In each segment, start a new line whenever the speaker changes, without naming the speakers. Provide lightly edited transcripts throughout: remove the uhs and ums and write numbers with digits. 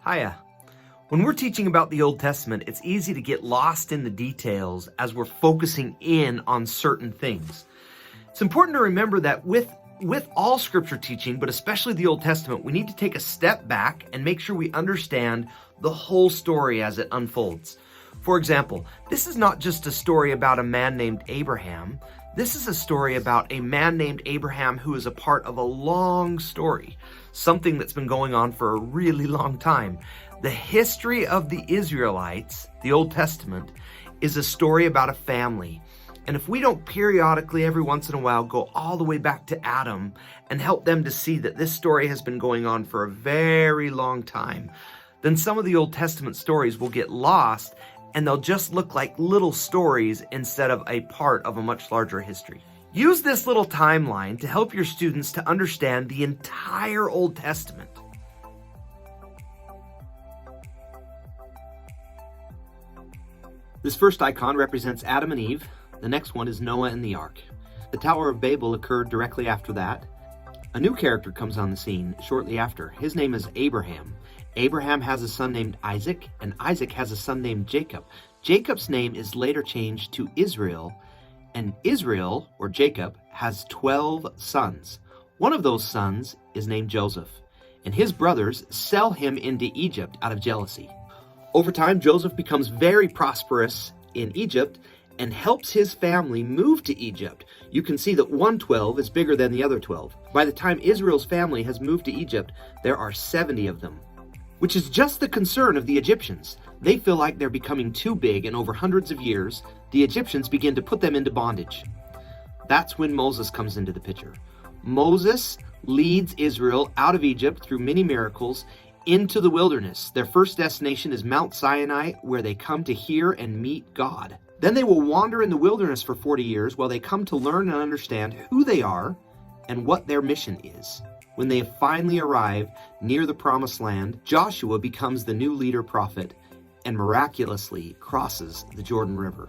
Hiya. When we're teaching about the Old Testament, it's easy to get lost in the details as we're focusing in on certain things. It's important to remember that with all scripture teaching, but especially the Old Testament, we need to take a step back and make sure we understand the whole story as it unfolds. For example, this is not just a story about a man named Abraham. This is a story about a man named Abraham who is a part of a long story, something that's been going on for a really long time. The history of the Israelites, the Old Testament, is a story about a family. And if we don't periodically, every once in a while, go all the way back to Adam and help them to see that this story has been going on for a very long time, then some of the Old Testament stories will get lost and they'll just look like little stories instead of a part of a much larger history. Use this little timeline to help your students to understand the entire Old Testament. This first icon represents Adam and Eve. The next one is Noah and the Ark. The Tower of Babel occurred directly after that. A new character comes on the scene shortly after. His name is Abraham. Abraham has a son named Isaac, and Isaac has a son named Jacob. Jacob's name is later changed to Israel, and Israel, or Jacob, has 12 sons. One of those sons is named Joseph, and his brothers sell him into Egypt out of jealousy. Over time, Joseph becomes very prosperous in Egypt and helps his family move to Egypt. You can see that one 12 is bigger than the other 12. By the time Israel's family has moved to Egypt, there are 70 of them, which is just the concern of the Egyptians. They feel like they're becoming too big, and over hundreds of years, the Egyptians begin to put them into bondage. That's when Moses comes into the picture. Moses leads Israel out of Egypt through many miracles into the wilderness. Their first destination is Mount Sinai, where they come to hear and meet God. Then they will wander in the wilderness for 40 years while they come to learn and understand who they are and what their mission is. When they finally arrive near the promised land, Joshua becomes the new leader prophet and miraculously crosses the Jordan River.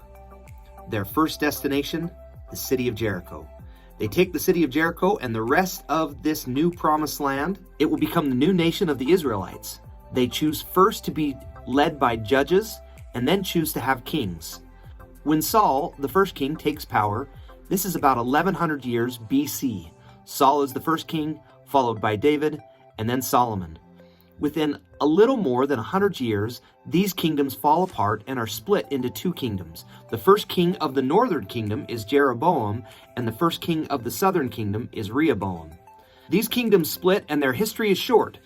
Their first destination, the city of Jericho. They take the city of Jericho and the rest of this new promised land. It will become the new nation of the Israelites. They choose first to be led by judges and then choose to have kings. When Saul, the first king, takes power, this is about 1100 years BC. Saul is the first king, followed by David, and then Solomon. Within a little more than 100 years, these kingdoms fall apart and are split into two kingdoms. The first king of the northern kingdom is Jeroboam, and the first king of the southern kingdom is Rehoboam. These kingdoms split and their history is short.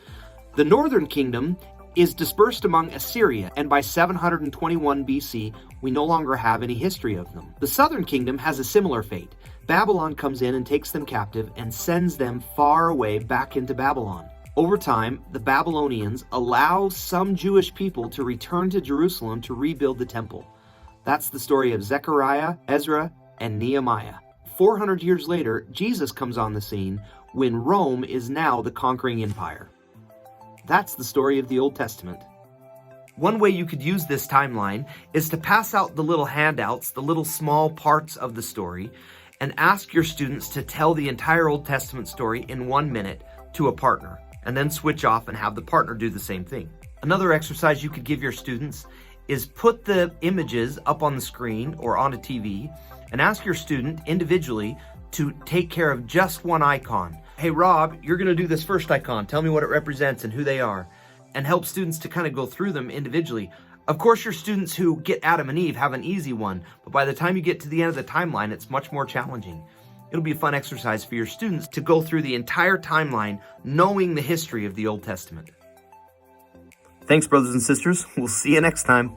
The northern kingdom is dispersed among Assyria, and by 721 BC, we no longer have any history of them. The southern kingdom has a similar fate. Babylon comes in and takes them captive and sends them far away back into Babylon. Over time, the Babylonians allow some Jewish people to return to Jerusalem to rebuild the temple. That's the story of Zechariah, Ezra, and Nehemiah. 400 years later, Jesus comes on the scene when Rome is now the conquering empire. That's the story of the Old Testament. One way you could use this timeline is to pass out the little handouts, the little small parts of the story, and ask your students to tell the entire Old Testament story in 1 minute to a partner, and then switch off and have the partner do the same thing. Another exercise you could give your students is put the images up on the screen or on a TV and ask your student individually to take care of just one icon. Hey Rob, you're gonna do this first icon. Tell me what it represents and who they are. And help students to kind of go through them individually. Of course, your students who get Adam and Eve have an easy one, but by the time you get to the end of the timeline, it's much more challenging. It'll be a fun exercise for your students to go through the entire timeline knowing the history of the Old Testament. Thanks, brothers and sisters. We'll see you next time.